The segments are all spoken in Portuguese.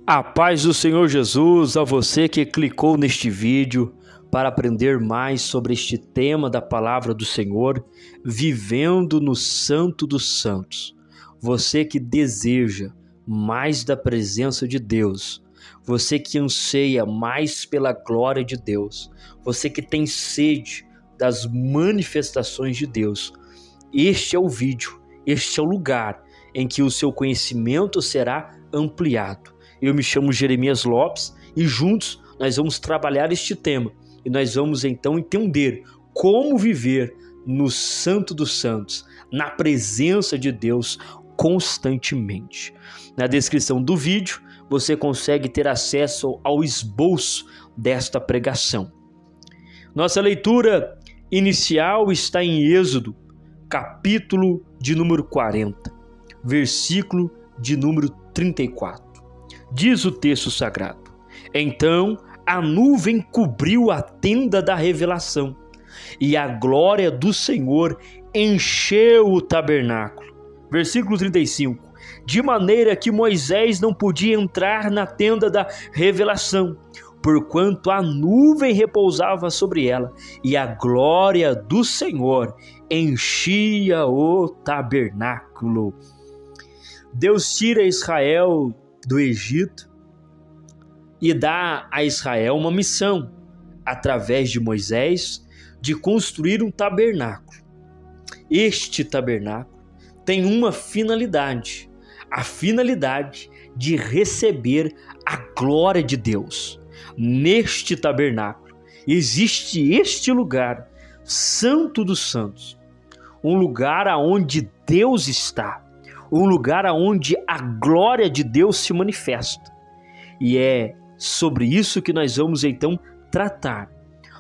A paz do Senhor Jesus a você que clicou neste vídeo para aprender mais sobre este tema da palavra do Senhor, vivendo no Santo dos Santos. Você que deseja mais da presença de Deus, você que anseia mais pela glória de Deus, você que tem sede das manifestações de Deus, este é o vídeo, este é o lugar em que o seu conhecimento será ampliado. Eu me chamo Jeremias Lopes e juntos nós vamos trabalhar este tema e nós vamos então entender como viver no Santo dos Santos, na presença de Deus constantemente. Na descrição do vídeo você consegue ter acesso ao esboço desta pregação. Nossa leitura inicial está em Êxodo, capítulo de número 40, versículo de número 34. Diz o texto sagrado: Então a nuvem cobriu a tenda da revelação, e a glória do Senhor encheu o tabernáculo. Versículo 35. De maneira que Moisés não podia entrar na tenda da revelação, porquanto a nuvem repousava sobre ela, e a glória do Senhor enchia o tabernáculo. Deus tira Israel do Egito e dá a Israel uma missão, através de Moisés, de construir um tabernáculo. Este tabernáculo tem uma finalidade, a finalidade de receber a glória de Deus. Neste tabernáculo existe este lugar, Santo dos Santos, um lugar aonde Deus está, um lugar onde a glória de Deus se manifesta. E é sobre isso que nós vamos então tratar.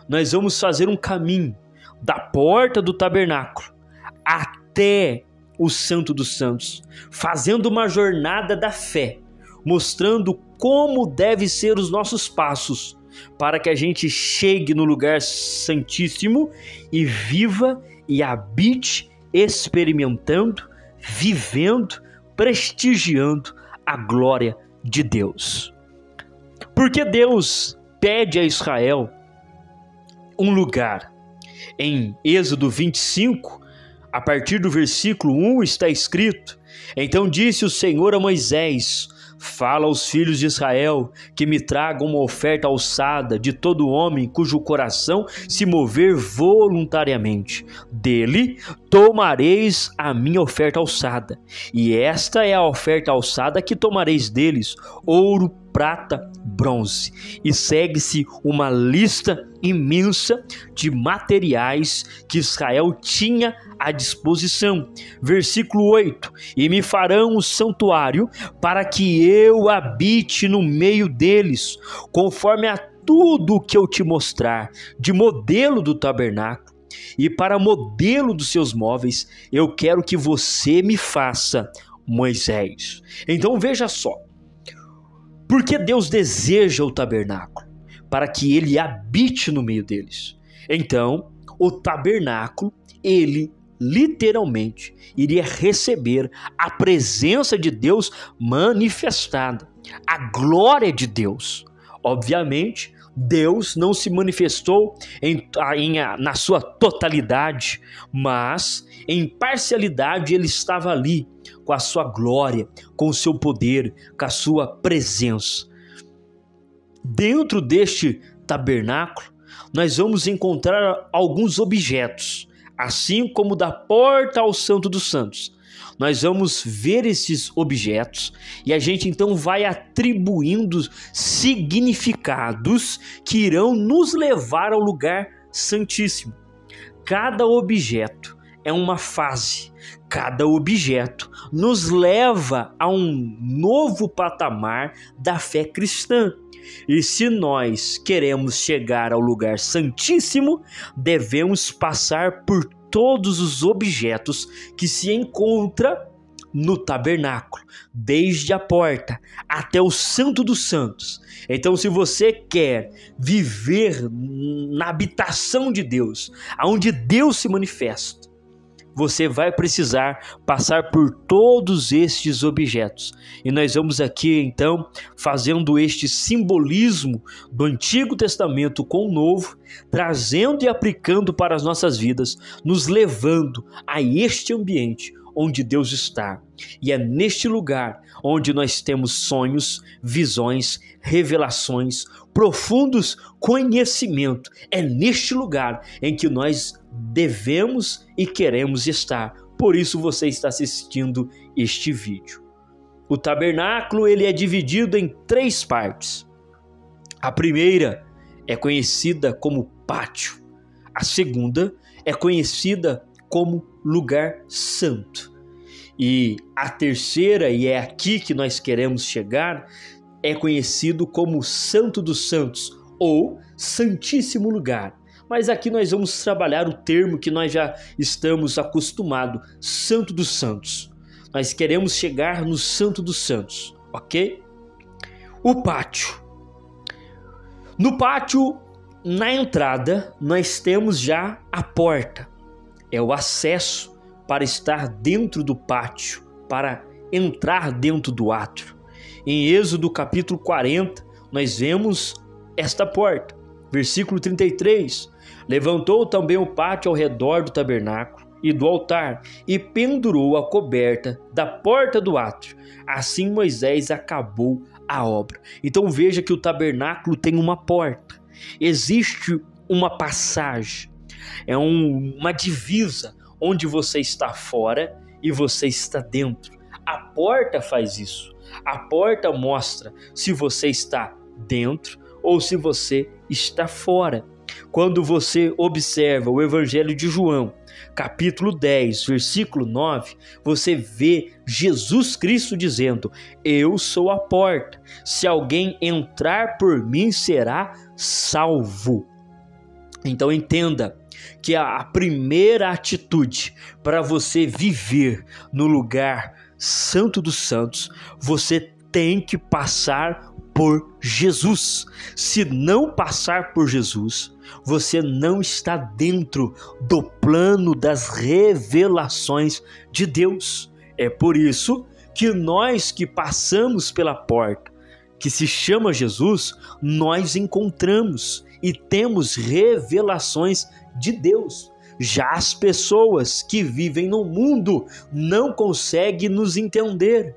Nós vamos fazer um caminho da porta do tabernáculo até o Santo dos Santos, fazendo uma jornada da fé, mostrando como devem ser os nossos passos para que a gente chegue no lugar santíssimo e viva e habite experimentando, vivendo, prestigiando a glória de Deus. Porque Deus pede a Israel um lugar. Em Êxodo 25, a partir do versículo 1 está escrito: Então disse o Senhor a Moisés: Fala aos filhos de Israel que me tragam uma oferta alçada de todo homem cujo coração se mover voluntariamente. Dele tomareis a minha oferta alçada, e esta é a oferta alçada que tomareis deles: ouro, prata, bronze. E segue-se uma lista imensa de materiais que Israel tinha à disposição. Versículo 8: E me farão um santuário para que eu habite no meio deles, conforme a tudo que eu te mostrar, de modelo do tabernáculo. E para modelo dos seus móveis, eu quero que você me faça, Moisés. Então veja só, porque Deus deseja o tabernáculo, para que ele habite no meio deles. Então, o tabernáculo, ele literalmente iria receber a presença de Deus manifestada, a glória de Deus. Obviamente, Deus não se manifestou na sua totalidade, mas em parcialidade ele estava ali, com a sua glória, com o seu poder, com a sua presença. Dentro deste tabernáculo, nós vamos encontrar alguns objetos, assim como da porta ao Santo dos Santos. Nós vamos ver esses objetos e a gente então vai atribuindo significados que irão nos levar ao lugar santíssimo. Cada objeto é uma fase, cada objeto nos leva a um novo patamar da fé cristã. E se nós queremos chegar ao lugar santíssimo, devemos passar por todos os objetos que se encontram no tabernáculo, desde a porta até o Santo dos Santos. Então, se você quer viver na habitação de Deus, onde Deus se manifesta, você vai precisar passar por todos estes objetos. E nós vamos aqui então fazendo este simbolismo do Antigo Testamento com o Novo, trazendo e aplicando para as nossas vidas, nos levando a este ambiente onde Deus está. E é neste lugar onde nós temos sonhos, visões, revelações, profundos conhecimento. É neste lugar em que nós devemos e queremos estar. Por isso você está assistindo este vídeo. O tabernáculo ele é dividido em 3 partes. A primeira é conhecida como pátio. A segunda é conhecida como lugar santo. E a terceira, e é aqui que nós queremos chegar, é conhecido como Santo dos Santos ou Santíssimo Lugar. Mas aqui nós vamos trabalhar o termo que nós já estamos acostumados, Santo dos Santos. Nós queremos chegar no Santo dos Santos, ok? O pátio. No pátio, na entrada, nós temos já a porta. É o acesso para estar dentro do pátio, para entrar dentro do átrio. Em Êxodo capítulo 40, nós vemos esta porta. Versículo 33. Levantou também o pátio ao redor do tabernáculo e do altar, e pendurou a coberta da porta do átrio. Assim Moisés acabou a obra. Então veja que o tabernáculo tem uma porta. Existe uma passagem. É uma divisa onde você está fora e você está dentro. A porta faz isso. A porta mostra se você está dentro ou se você está fora. Quando você observa o Evangelho de João, capítulo 10, versículo 9, você vê Jesus Cristo dizendo: eu sou a porta, se alguém entrar por mim será salvo. Então entenda que a primeira atitude para você viver no lugar Santo dos Santos, você tem que passar por Jesus. Se não passar por Jesus, você não está dentro do plano das revelações de Deus. É por isso que nós que passamos pela porta, que se chama Jesus, nós encontramos e temos revelações de Deus. Já as pessoas que vivem no mundo não conseguem nos entender,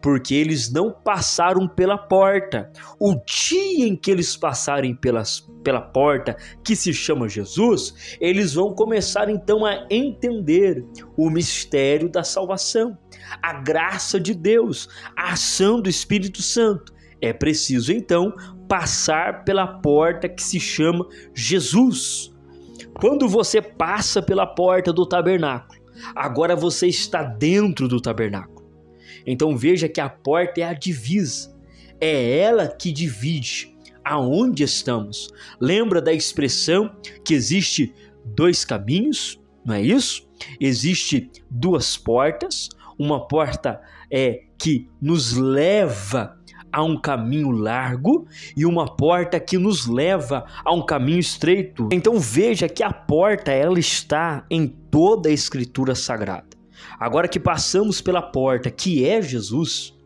porque eles não passaram pela porta. O dia em que eles passarem pela porta, que se chama Jesus, eles vão começar então a entender o mistério da salvação, a graça de Deus, a ação do Espírito Santo. É preciso então passar pela porta que se chama Jesus. Quando você passa pela porta do tabernáculo, agora você está dentro do tabernáculo. Então veja que a porta é a divisa, é ela que divide aonde estamos. Lembra da expressão que existe 2 caminhos, não é isso? Existe 2 portas, uma porta que nos leva a um caminho largo e uma porta que nos leva a um caminho estreito. Então veja que a porta ela está em toda a Escritura Sagrada. Agora que passamos pela porta, que é Jesus,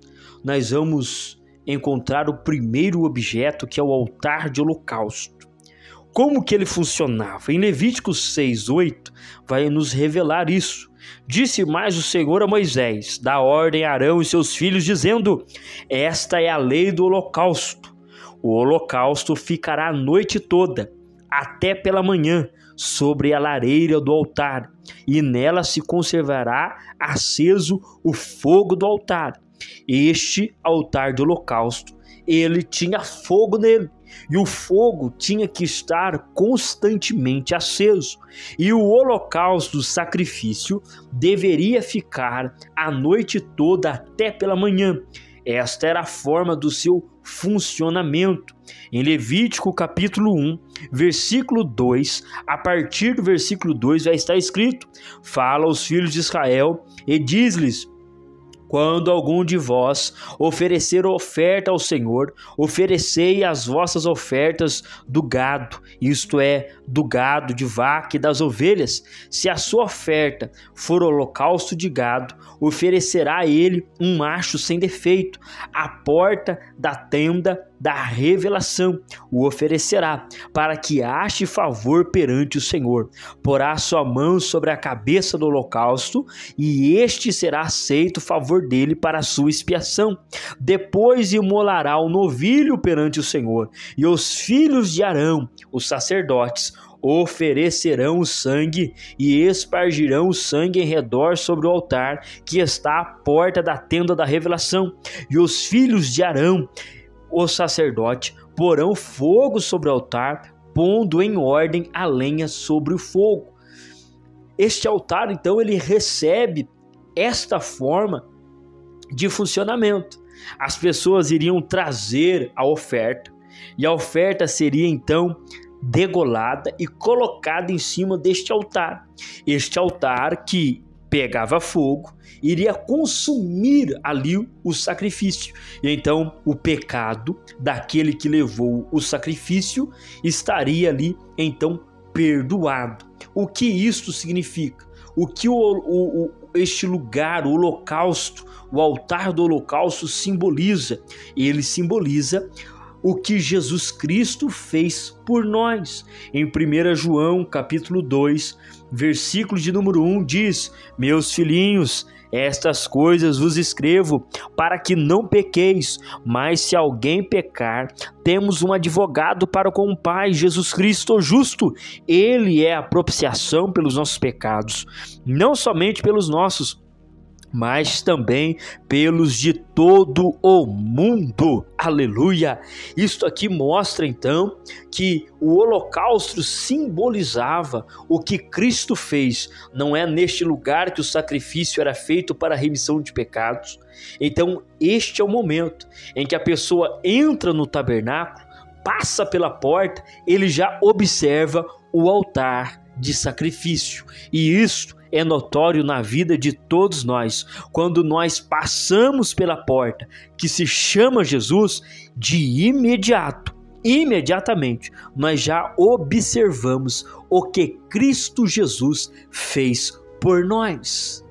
nós vamos encontrar o primeiro objeto, que é o altar de holocausto. Como que ele funcionava? Em Levíticos 6:8 vai nos revelar isso. Disse mais o Senhor a Moisés: dá ordem a Arão e seus filhos, dizendo: esta é a lei do holocausto. O holocausto ficará a noite toda, até pela manhã, sobre a lareira do altar, e nela se conservará aceso o fogo do altar. Este altar de holocausto, ele tinha fogo nele, e o fogo tinha que estar constantemente aceso, e o holocausto, o sacrifício, deveria ficar a noite toda até pela manhã. Esta era a forma do seu funcionamento. Em Levítico capítulo 1, versículo 2, a partir do versículo 2 vai estar escrito: fala aos filhos de Israel e diz-lhes: Quando algum de vós oferecer oferta ao Senhor, oferecei as vossas ofertas do gado, isto é, do gado, de vaca e das ovelhas. Se a sua oferta for holocausto de gado, oferecerá a ele um macho sem defeito, à porta da tenda da revelação o oferecerá, para que ache favor perante o Senhor. Porá sua mão sobre a cabeça do holocausto, e este será aceito o favor dele para a sua expiação. Depois imolará o novilho perante o Senhor, e os filhos de Arão, os sacerdotes, oferecerão o sangue e espargirão o sangue em redor sobre o altar que está à porta da tenda da revelação. E os filhos de Arão, o sacerdote, porão fogo sobre o altar, pondo em ordem a lenha sobre o fogo. Este altar, então, ele recebe esta forma de funcionamento. As pessoas iriam trazer a oferta, e a oferta seria, então, degolada e colocada em cima deste altar. Este altar que pegava fogo, iria consumir ali o sacrifício. E então o pecado daquele que levou o sacrifício estaria ali então perdoado. O que isto significa? O que este lugar, o holocausto, o altar do holocausto simboliza? Ele simboliza o que Jesus Cristo fez por nós. Em 1 João, capítulo 2, versículo de número 1, diz: Meus filhinhos, estas coisas vos escrevo para que não pequeis, mas se alguém pecar, temos um advogado para com o Pai, Jesus Cristo o justo. Ele é a propiciação pelos nossos pecados, não somente pelos nossos, mas também pelos de todo o mundo. Aleluia! Isto aqui mostra então que o holocausto simbolizava o que Cristo fez. Não é neste lugar que o sacrifício era feito para a remissão de pecados. Então este é o momento em que a pessoa entra no tabernáculo, passa pela porta, ele já observa o altar de sacrifício. E isto é notório na vida de todos nós. Quando nós passamos pela porta que se chama Jesus, de imediatamente, nós já observamos o que Cristo Jesus fez por nós.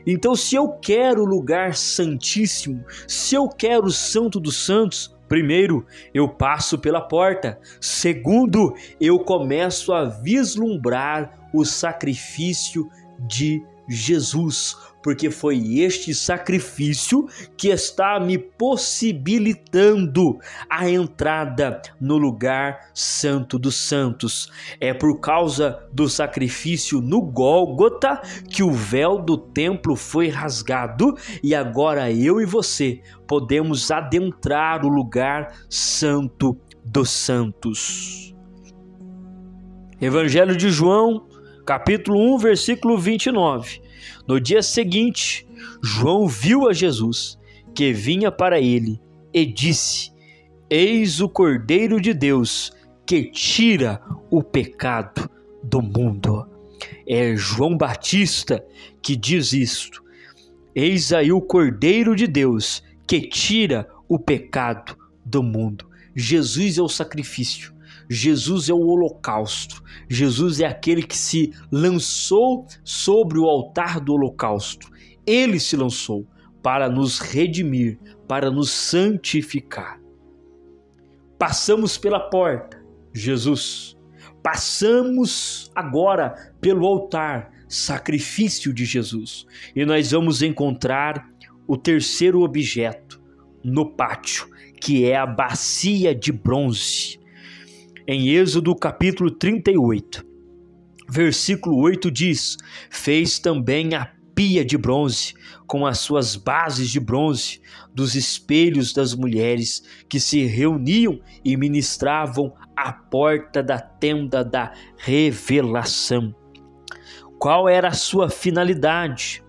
Então, se eu quero o lugar santíssimo, se eu quero o Santo dos Santos, primeiro, eu passo pela porta. Segundo, eu começo a vislumbrar o sacrifício de Jesus, porque foi este sacrifício que está me possibilitando a entrada no lugar santo dos santos. É por causa do sacrifício no Gólgota que o véu do templo foi rasgado, e agora eu e você podemos adentrar o lugar santo dos santos. Evangelho de João, capítulo 1, versículo 29. No dia seguinte, João viu a Jesus, que vinha para ele, e disse: Eis o Cordeiro de Deus, que tira o pecado do mundo. É João Batista que diz isto. Eis aí o Cordeiro de Deus, que tira o pecado do mundo. Jesus é o sacrifício. Jesus é o holocausto. Jesus é aquele que se lançou sobre o altar do holocausto. Ele se lançou para nos redimir, para nos santificar. Passamos pela porta, Jesus. Passamos agora pelo altar, sacrifício de Jesus. E nós vamos encontrar o terceiro objeto no pátio, que é a bacia de bronze. Em Êxodo capítulo 38, versículo 8 diz: Fez também a pia de bronze, com as suas bases de bronze, dos espelhos das mulheres que se reuniam e ministravam à porta da tenda da revelação. Qual era a sua finalidade?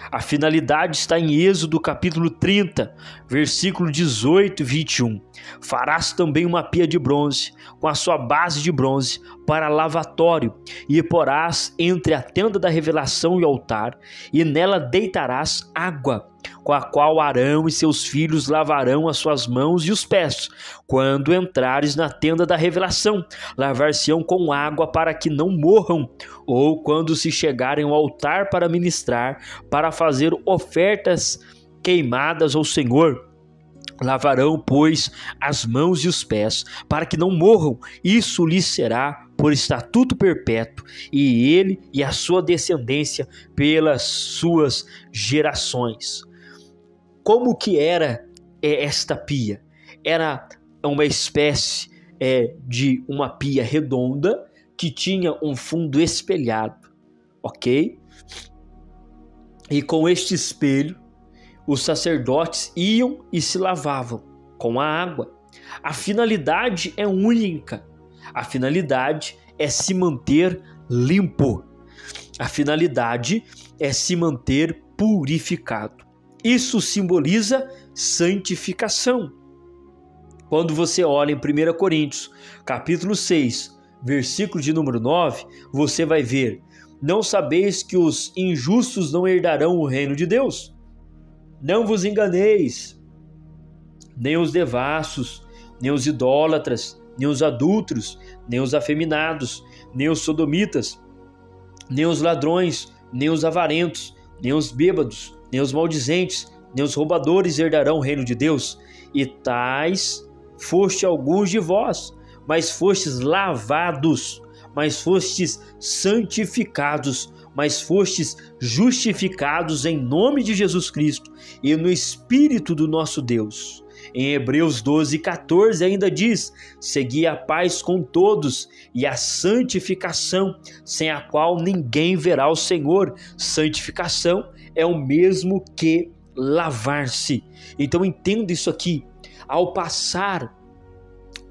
A finalidade está em Êxodo capítulo 30, versículo 18 e 21. Farás também uma pia de bronze, com a sua base de bronze, para lavatório, e porás entre a tenda da revelação e o altar, e nela deitarás água, com a qual Arão e seus filhos lavarão as suas mãos e os pés. Quando entrares na tenda da revelação, lavar-se-ão com água para que não morram, ou quando se chegarem ao altar para ministrar, para fazer ofertas queimadas ao Senhor. Lavarão, pois, as mãos e os pés, para que não morram. Isso lhes será por estatuto perpétuo, e ele e a sua descendência pelas suas gerações. Como que era esta pia? Era uma espécie de uma pia redonda que tinha um fundo espelhado, ok? E com este espelho, os sacerdotes iam e se lavavam com a água. A finalidade é única. A finalidade é se manter limpo. A finalidade é se manter purificado. Isso simboliza santificação. Quando você olha em 1 Coríntios, capítulo 6, versículo de número 9, você vai ver: não sabeis que os injustos não herdarão o reino de Deus? Não vos enganeis, nem os devassos, nem os idólatras, nem os adúlteros, nem os afeminados, nem os sodomitas, nem os ladrões, nem os avarentos, nem os bêbados, nem os maldizentes, nem os roubadores herdarão o reino de Deus. E tais foste alguns de vós, mas fostes lavados, mas fostes santificados, mas fostes justificados em nome de Jesus Cristo e no Espírito do nosso Deus. Em Hebreus 12:14 ainda diz: segui a paz com todos e a santificação, sem a qual ninguém verá o Senhor. Santificação é o mesmo que lavar-se. Então entenda isso aqui. Ao passar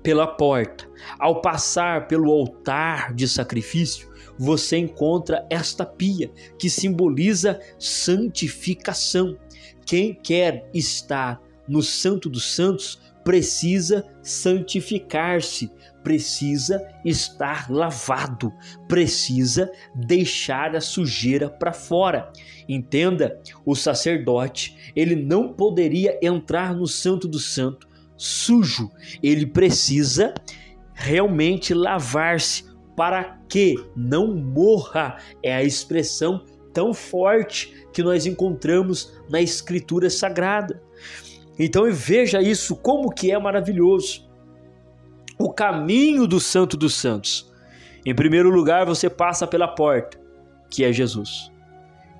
pela porta, ao passar pelo altar de sacrifício, você encontra esta pia que simboliza santificação. Quem quer estar no Santo dos Santos precisa santificar-se, precisa estar lavado, precisa deixar a sujeira para fora. Entenda, o sacerdote, ele não poderia entrar no Santo dos Santos sujo, ele precisa realmente lavar-se para que não morra. É a expressão tão forte que nós encontramos na Escritura Sagrada. Então veja isso, como que é maravilhoso. O caminho do Santo dos Santos. Em primeiro lugar, você passa pela porta, que é Jesus.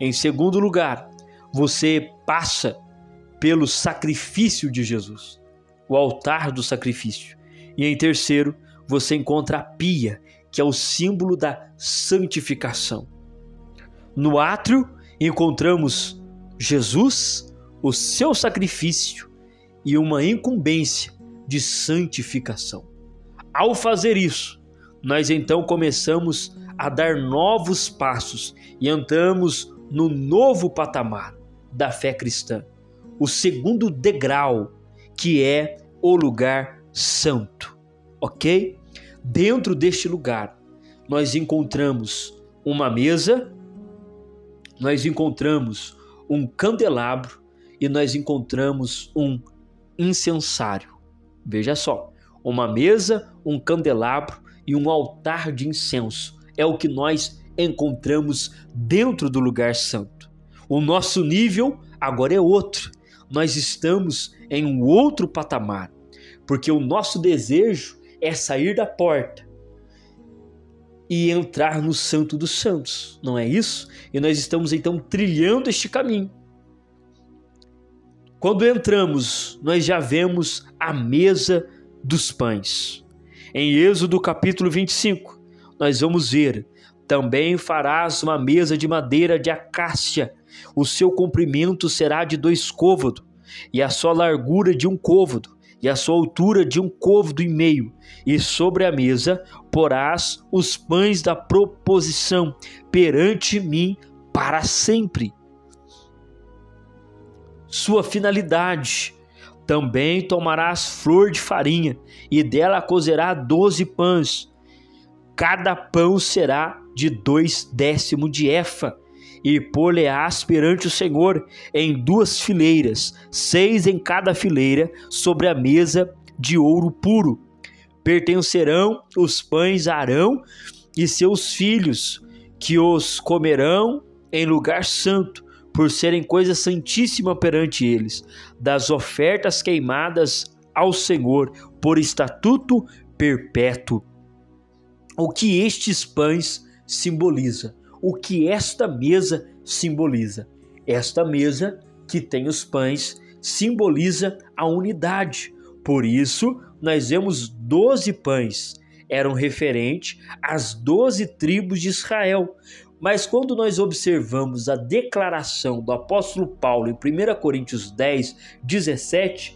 Em segundo lugar, você passa pelo sacrifício de Jesus, o altar do sacrifício. E em terceiro, você encontra a pia, que é o símbolo da santificação. No átrio, encontramos Jesus, o seu sacrifício e uma incumbência de santificação. Ao fazer isso, nós então começamos a dar novos passos e entramos no novo patamar da fé cristã, o segundo degrau, que é o lugar santo, ok? Dentro deste lugar, nós encontramos uma mesa, nós encontramos um candelabro e nós encontramos um incensário. Veja só, uma mesa, um candelabro e um altar de incenso é o que nós encontramos dentro do lugar santo. O nosso nível agora é outro. Nós estamos em um outro patamar, porque o nosso desejo é sair da porta e entrar no Santo dos Santos, não é isso? E nós estamos então trilhando este caminho. Quando entramos, nós já vemos a mesa dos pães. Em Êxodo capítulo 25, nós vamos ver: também farás uma mesa de madeira de acácia, o seu comprimento será de 2 côvados, e a sua largura de 1 côvado, e a sua altura de 1 côvado e meio, e sobre a mesa porás os pães da proposição perante mim para sempre. Sua finalidade: também tomarás flor de farinha, e dela cozerá 12 pães, cada pão será de 2/10 de efa, e pô-le-ás perante o Senhor em 2 fileiras, 6 em cada fileira, sobre a mesa de ouro puro. Pertencerão os pães a Arão e seus filhos, que os comerão em lugar santo, por serem coisa santíssima perante eles, das ofertas queimadas ao Senhor, por estatuto perpétuo. O que estes pães simboliza? O que esta mesa simboliza? Esta mesa que tem os pães simboliza a unidade. Por isso, nós vemos 12 pães. Eram referentes às 12 tribos de Israel. Mas quando nós observamos a declaração do apóstolo Paulo em 1 Coríntios 10, 17,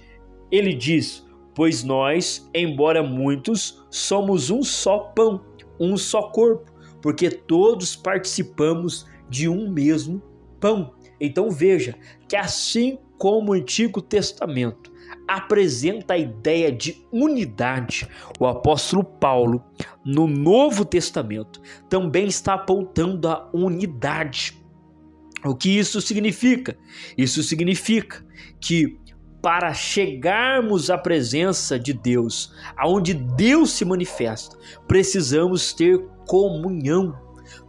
ele diz: pois nós, embora muitos, somos um só pão, um só corpo, porque todos participamos de um mesmo pão. Então veja que assim como o Antigo Testamento apresenta a ideia de unidade, o apóstolo Paulo, no Novo Testamento, também está apontando a unidade. O que isso significa? Isso significa que para chegarmos à presença de Deus, aonde Deus se manifesta, precisamos ter comunhão,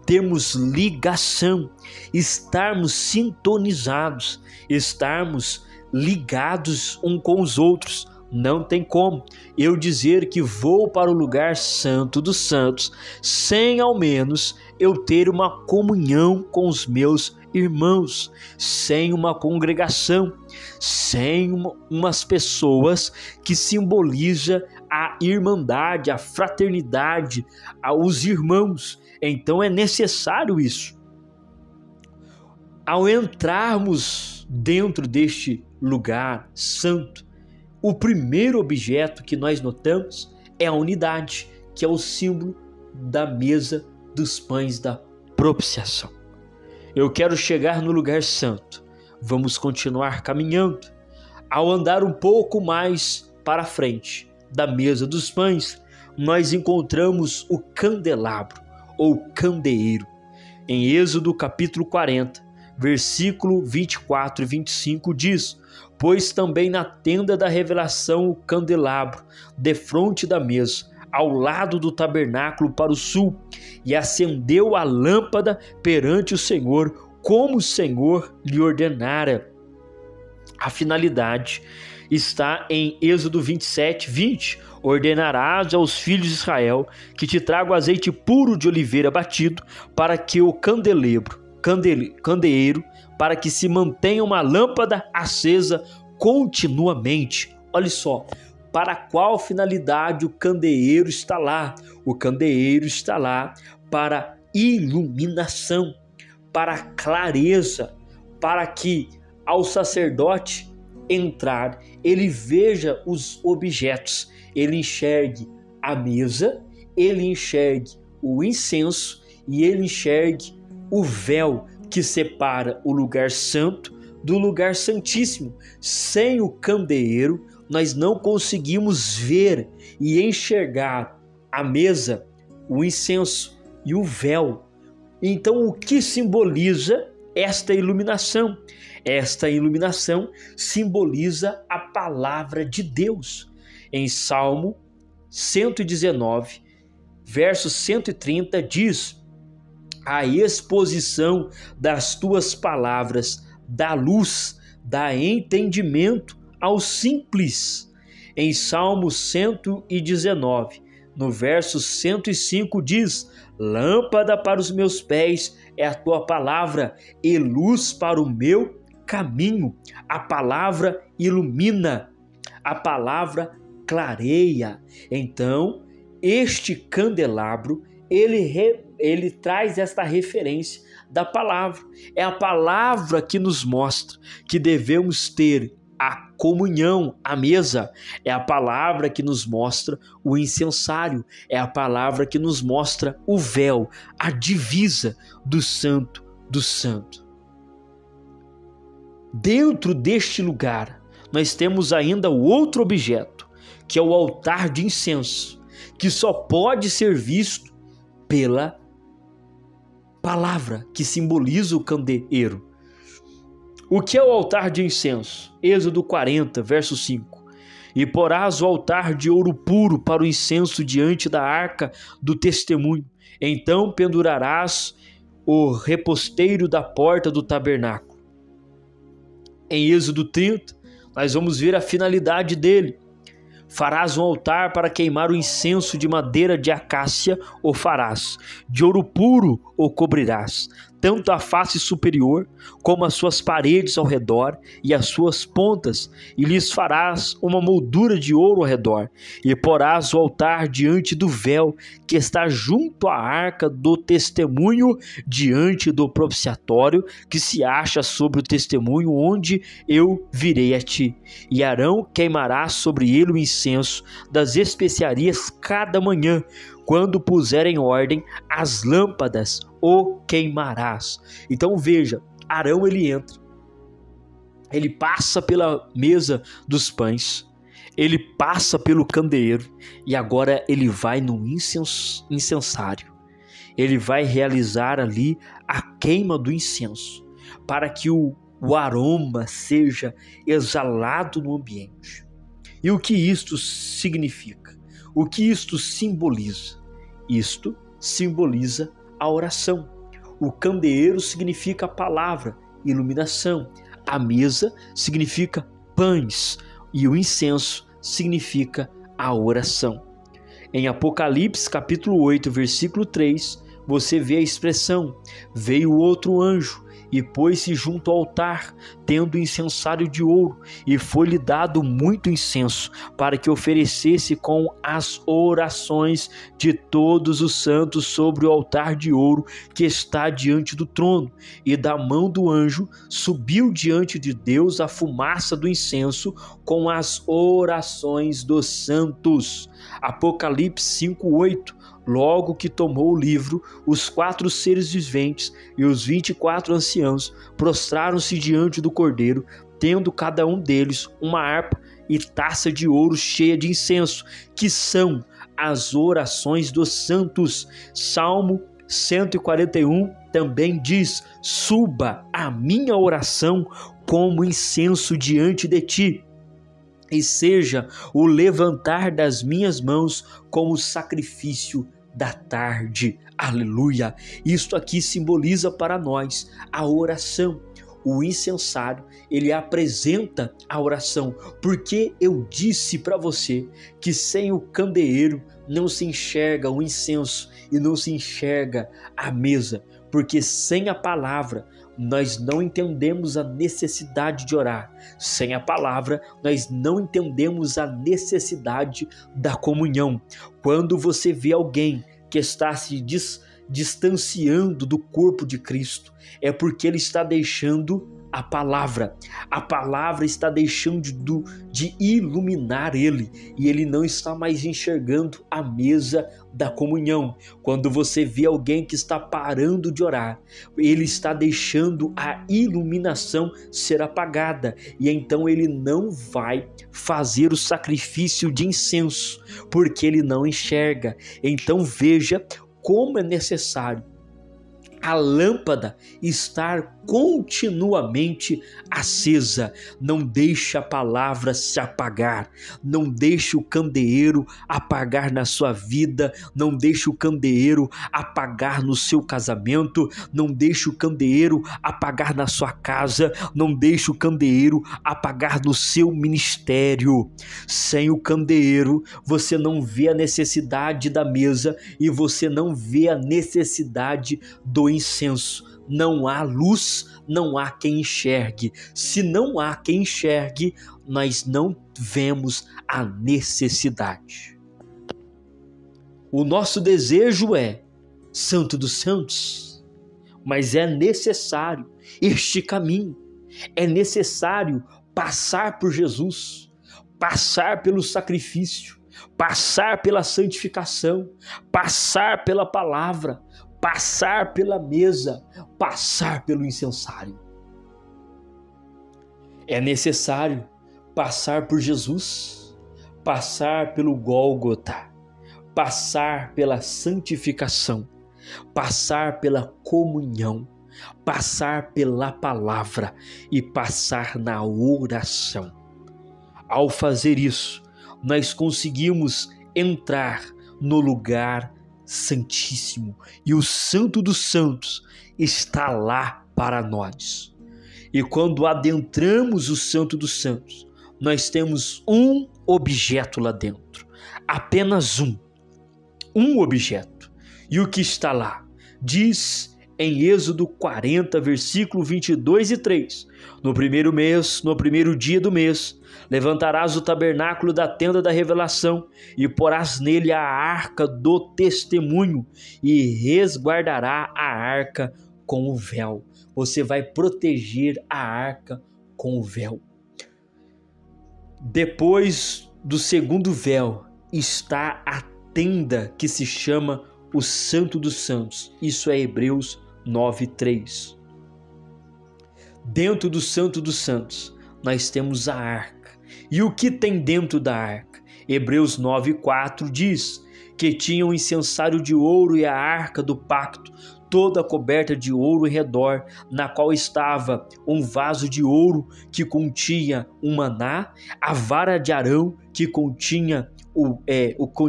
termos ligação, estarmos sintonizados, estarmos ligados uns com os outros. Não tem como eu dizer que vou para o lugar santo dos santos sem ao menos eu ter uma comunhão com os meus irmãos, sem uma congregação, sem umas pessoas que simboliza a irmandade, a fraternidade, os irmãos. Então é necessário isso. Ao entrarmos dentro deste lugar santo, o primeiro objeto que nós notamos é a unidade, que é o símbolo da mesa dos pães da propiciação. Eu quero chegar no lugar santo. Vamos continuar caminhando. Ao andar um pouco mais para frente da mesa dos pães, nós encontramos o candelabro ou candeeiro. Em Êxodo capítulo 40, versículo 24 e 25 diz: pois também na tenda da revelação o candelabro, defronte da mesa, ao lado do tabernáculo para o sul, e acendeu a lâmpada perante o Senhor, como o Senhor lhe ordenara. A finalidade está em Êxodo 27, 20. Ordenarás aos filhos de Israel que te tragam azeite puro de oliveira batido, para que o candeeiro, para que se mantenha uma lâmpada acesa continuamente. Olha só, para qual finalidade o candeeiro está lá? O candeeiro está lá para iluminação, para clareza, para que ao sacerdote entrar, ele veja os objetos, ele enxergue a mesa, ele enxergue o incenso e ele enxergue o véu que separa o lugar santo do lugar santíssimo. Sem o candeeiro, nós não conseguimos ver e enxergar a mesa, o incenso e o véu. Então, o que simboliza esta iluminação? Esta iluminação simboliza a palavra de Deus. Em Salmo 119, verso 130, diz: a exposição das tuas palavras dá luz, dá entendimento ao simples. Em Salmo 119, no verso 105, diz: lâmpada para os meus pés é a tua palavra e luz para o meu caminho. A palavra ilumina, a palavra clareia. Então, este candelabro, ele traz esta referência da palavra. É a palavra que nos mostra que devemos ter a comunhão, a mesa. É a palavra que nos mostra o incensário. É a palavra que nos mostra o véu, a divisa do santo do santo. Dentro deste lugar, nós temos ainda o outro objeto, que é o altar de incenso, que só pode ser visto pela palavra, que simboliza o candeeiro. O que é o altar de incenso? Êxodo 40, verso 5. E porás o altar de ouro puro para o incenso diante da arca do testemunho. Então pendurarás o reposteiro da porta do tabernáculo. Em Êxodo 30, nós vamos ver a finalidade dele. Farás um altar para queimar o incenso, de madeira de acácia o farás, de ouro puro o cobrirás, tanto a face superior como as suas paredes ao redor e as suas pontas, e lhes farás uma moldura de ouro ao redor, e porás o altar diante do véu que está junto à arca do testemunho, diante do propiciatório que se acha sobre o testemunho, onde eu virei a ti. E Arão queimará sobre ele o incenso das especiarias cada manhã. Quando puser em ordem as lâmpadas, o queimarás. Então veja, Arão ele entra, ele passa pela mesa dos pães, ele passa pelo candeeiro e agora ele vai no incensário. Ele vai realizar ali a queima do incenso, para que o aroma seja exalado no ambiente. E o que isto significa? O que isto simboliza? Isto simboliza a oração. O candeeiro significa a palavra, iluminação. A mesa significa pães e o incenso significa a oração. Em Apocalipse capítulo 8, versículo 3, você vê a expressão: veio outro anjo e pôs-se junto ao altar, tendo incensário de ouro, e foi-lhe dado muito incenso, para que oferecesse com as orações de todos os santos sobre o altar de ouro que está diante do trono. E da mão do anjo subiu diante de Deus a fumaça do incenso com as orações dos santos. Apocalipse 5:8. Logo que tomou o livro, os 4 seres viventes e os 24 anciãos prostraram-se diante do Cordeiro, tendo cada um deles uma harpa e taça de ouro cheia de incenso, que são as orações dos santos. Salmo 141 também diz: suba a minha oração como incenso diante de ti, e seja o levantar das minhas mãos como sacrifício da tarde. Aleluia! Isto aqui simboliza para nós a oração. O incensário, ele apresenta a oração, porque eu disse para você que sem o candeeiro não se enxerga o incenso e não se enxerga a mesa, porque sem a palavra nós não entendemos a necessidade de orar. Sem a palavra, nós não entendemos a necessidade da comunhão. Quando você vê alguém que está se distanciando do corpo de Cristo, é porque ele está deixando a palavra está deixando de iluminar ele, e ele não está mais enxergando a mesa da comunhão. Quando você vê alguém que está parando de orar, ele está deixando a iluminação ser apagada, e então ele não vai fazer o sacrifício de incenso, porque ele não enxerga. Então veja como é necessário a lâmpada estar continuamente acesa. Não deixe a palavra se apagar, não deixe o candeeiro apagar na sua vida, não deixe o candeeiro apagar no seu casamento, não deixe o candeeiro apagar na sua casa, não deixe o candeeiro apagar no seu ministério. Sem o candeeiro, você não vê a necessidade da mesa e você não vê a necessidade do incenso. Não há luz, não há quem enxergue. Se não há quem enxergue, nós não vemos a necessidade. O nosso desejo é Santo dos Santos, mas é necessário este caminho, é necessário passar por Jesus, passar pelo sacrifício, passar pela santificação, passar pela palavra, passar pela mesa, passar pelo incensário. É necessário passar por Jesus, passar pelo Gólgota, passar pela santificação. passar pela comunhão, passar pela palavra e passar na oração. Ao fazer isso, nós conseguimos entrar no lugar santíssimo e o Santo dos Santos está lá para nós. E quando adentramos o Santo dos Santos, nós temos um objeto lá dentro, apenas um objeto. E o que está lá? Diz em Êxodo 40, versículo 22 e 3: no primeiro mês, no primeiro dia do mês, levantarás o tabernáculo da tenda da revelação e porás nele a arca do testemunho e resguardará a arca com o véu. Você vai proteger a arca com o véu. Depois do segundo véu está a tenda que se chama o Santo dos Santos. Isso é Hebreus 9:3. Dentro do Santo dos Santos nós temos a arca. E o que tem dentro da arca? Hebreus 9:4 diz que tinha um incensário de ouro e a arca do pacto, toda coberta de ouro em redor, na qual estava um vaso de ouro que continha um maná, a vara de Arão que continha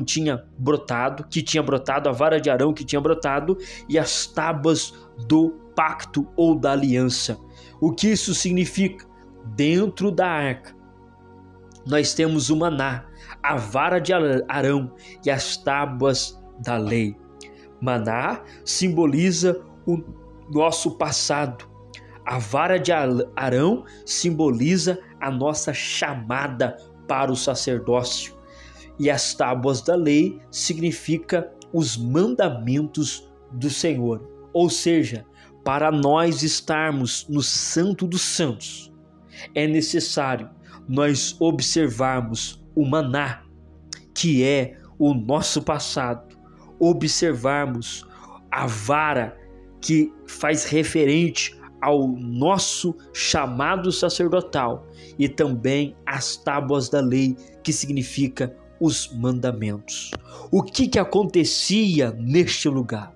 tinha brotado, a vara de Arão que tinha brotado, e as tábuas do pacto ou da aliança. O que isso significa? Dentro da arca nós temos o maná, a vara de Arão e as tábuas da lei. Maná simboliza o nosso passado. A vara de Arão simboliza a nossa chamada para o sacerdócio. E as tábuas da lei significa os mandamentos do Senhor. Ou seja, para nós estarmos no Santo dos Santos, é necessário nós observarmos o maná, que é o nosso passado, observarmos a vara, que faz referente ao nosso chamado sacerdotal, e também as tábuas da lei, que significa os mandamentos. O que acontecia neste lugar?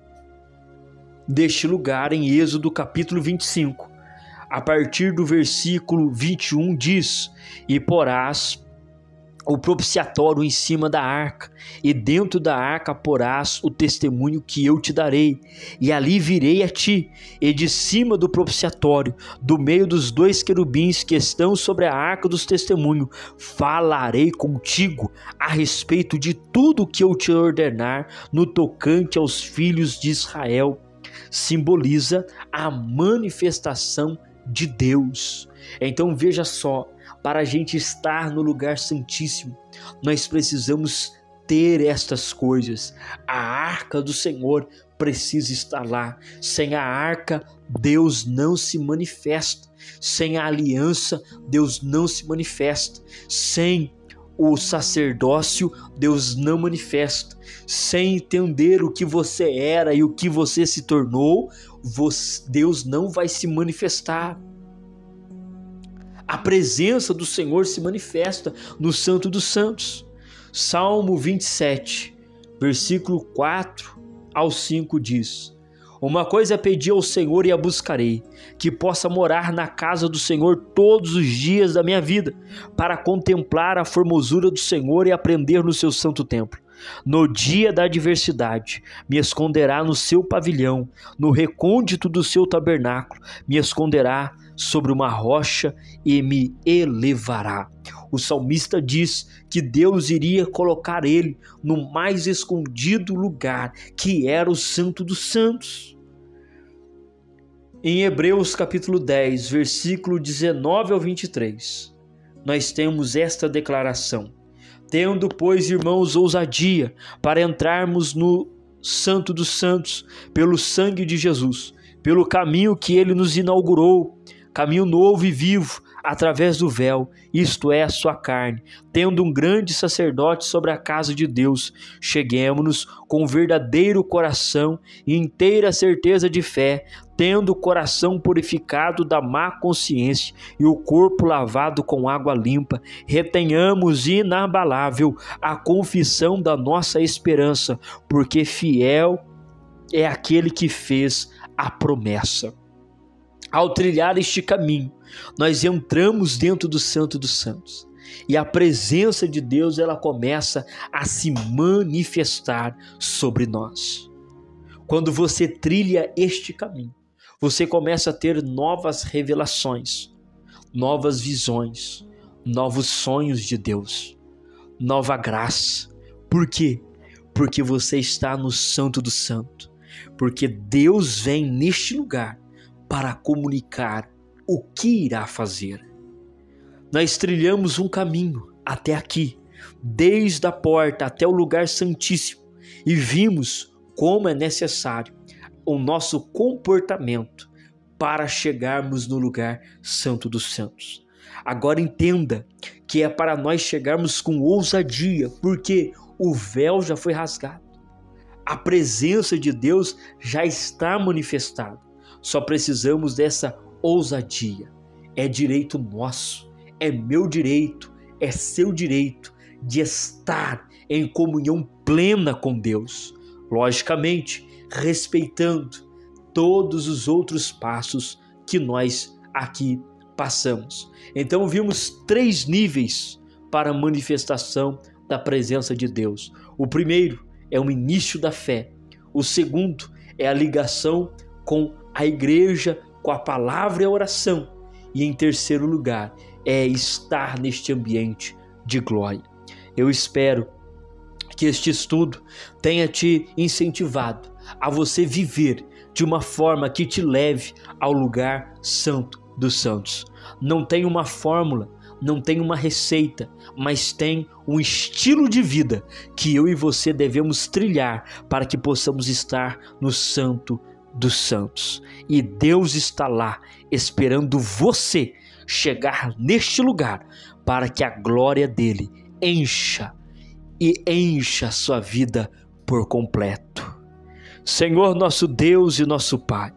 Deste lugar, em Êxodo capítulo 25, a partir do versículo 21 diz: e porás o propiciatório em cima da arca, e dentro da arca porás o testemunho que eu te darei, e ali virei a ti, e de cima do propiciatório, do meio dos dois querubins que estão sobre a arca dos testemunhos, falarei contigo a respeito de tudo que eu te ordenar no tocante aos filhos de Israel. Simboliza a manifestação de Deus. Então veja só, para a gente estar no lugar santíssimo, nós precisamos ter estas coisas. A arca do Senhor precisa estar lá. Sem a arca, Deus não se manifesta. Sem a aliança, Deus não se manifesta. Sem o sacerdócio, Deus não manifesta. Sem entender o que você era e o que você se tornou, Deus não vai se manifestar. A presença do Senhor se manifesta no Santo dos Santos. Salmo 27, versículo 4 ao 5 diz: uma coisa pedi ao Senhor e a buscarei, que possa morar na casa do Senhor todos os dias da minha vida, para contemplar a formosura do Senhor e aprender no seu santo templo. No dia da adversidade, me esconderá no seu pavilhão, no recôndito do seu tabernáculo, me esconderá sobre uma rocha e me elevará. O salmista diz que Deus iria colocar ele no mais escondido lugar, que era o Santo dos Santos. Em Hebreus capítulo 10, versículo 19 ao 23, nós temos esta declaração: tendo, pois, irmãos, ousadia para entrarmos no Santo dos Santos pelo sangue de Jesus, pelo caminho que ele nos inaugurou, caminho novo e vivo, através do véu, isto é, a sua carne, tendo um grande sacerdote sobre a casa de Deus, cheguemo-nos com verdadeiro coração e inteira certeza de fé, tendo o coração purificado da má consciência e o corpo lavado com água limpa, retenhamos inabalável a confissão da nossa esperança, porque fiel é aquele que fez a promessa. Ao trilhar este caminho, nós entramos dentro do Santo dos Santos. E a presença de Deus, ela começa a se manifestar sobre nós. Quando você trilha este caminho, você começa a ter novas revelações, novas visões, novos sonhos de Deus, nova graça. Por quê? Porque você está no Santo do Santo. Porque Deus vem neste lugar para comunicar o que irá fazer. Nós trilhamos um caminho até aqui, desde a porta até o lugar santíssimo, e vimos como é necessário o nosso comportamento para chegarmos no lugar santo dos santos. Agora entenda que é para nós chegarmos com ousadia, porque o véu já foi rasgado. A presença de Deus já está manifestada. Só precisamos dessa ousadia. É direito nosso, é meu direito, é seu direito de estar em comunhão plena com Deus. Logicamente, respeitando todos os outros passos que nós aqui passamos. Então vimos 3 níveis para a manifestação da presença de Deus. O primeiro é o início da fé. O segundo é a ligação com a igreja, com a palavra e a oração. E em terceiro lugar é estar neste ambiente de glória. Eu espero que este estudo tenha te incentivado a você viver de uma forma que te leve ao lugar santo dos santos. Não tem uma fórmula, não tem uma receita, mas tem um estilo de vida que eu e você devemos trilhar para que possamos estar no Santo dos Santos. E Deus está lá esperando você chegar neste lugar para que a glória dele encha a sua vida por completo. Senhor, nosso Deus e nosso Pai,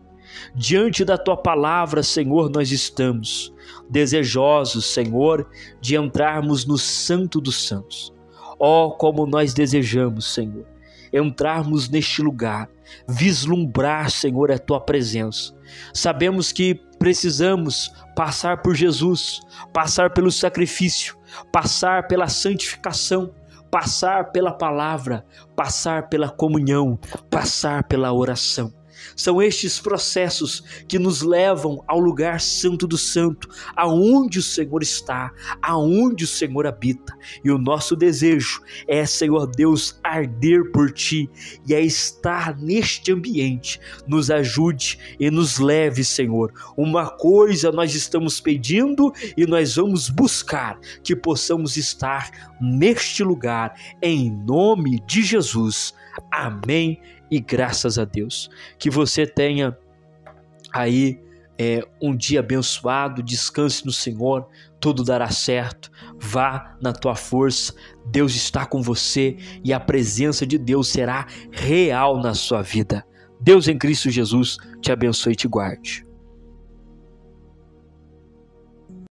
diante da Tua palavra, Senhor, nós estamos desejosos, Senhor, de entrarmos no Santo dos Santos. Oh, como nós desejamos, Senhor, entrarmos neste lugar, vislumbrar, Senhor, a Tua presença. Sabemos que precisamos passar por Jesus, passar pelo sacrifício, passar pela santificação, passar pela palavra, passar pela comunhão, passar pela oração. São estes processos que nos levam ao lugar santo do santo, aonde o Senhor está, aonde o Senhor habita. E o nosso desejo é, Senhor Deus, arder por Ti e é estar neste ambiente. Nos ajude e nos leve, Senhor. Uma coisa nós estamos pedindo e nós vamos buscar, que possamos estar neste lugar, em nome de Jesus. Amém. E graças a Deus, que você tenha aí um dia abençoado, descanse no Senhor, tudo dará certo, vá na tua força, Deus está com você e a presença de Deus será real na sua vida. Deus em Cristo Jesus te abençoe e te guarde.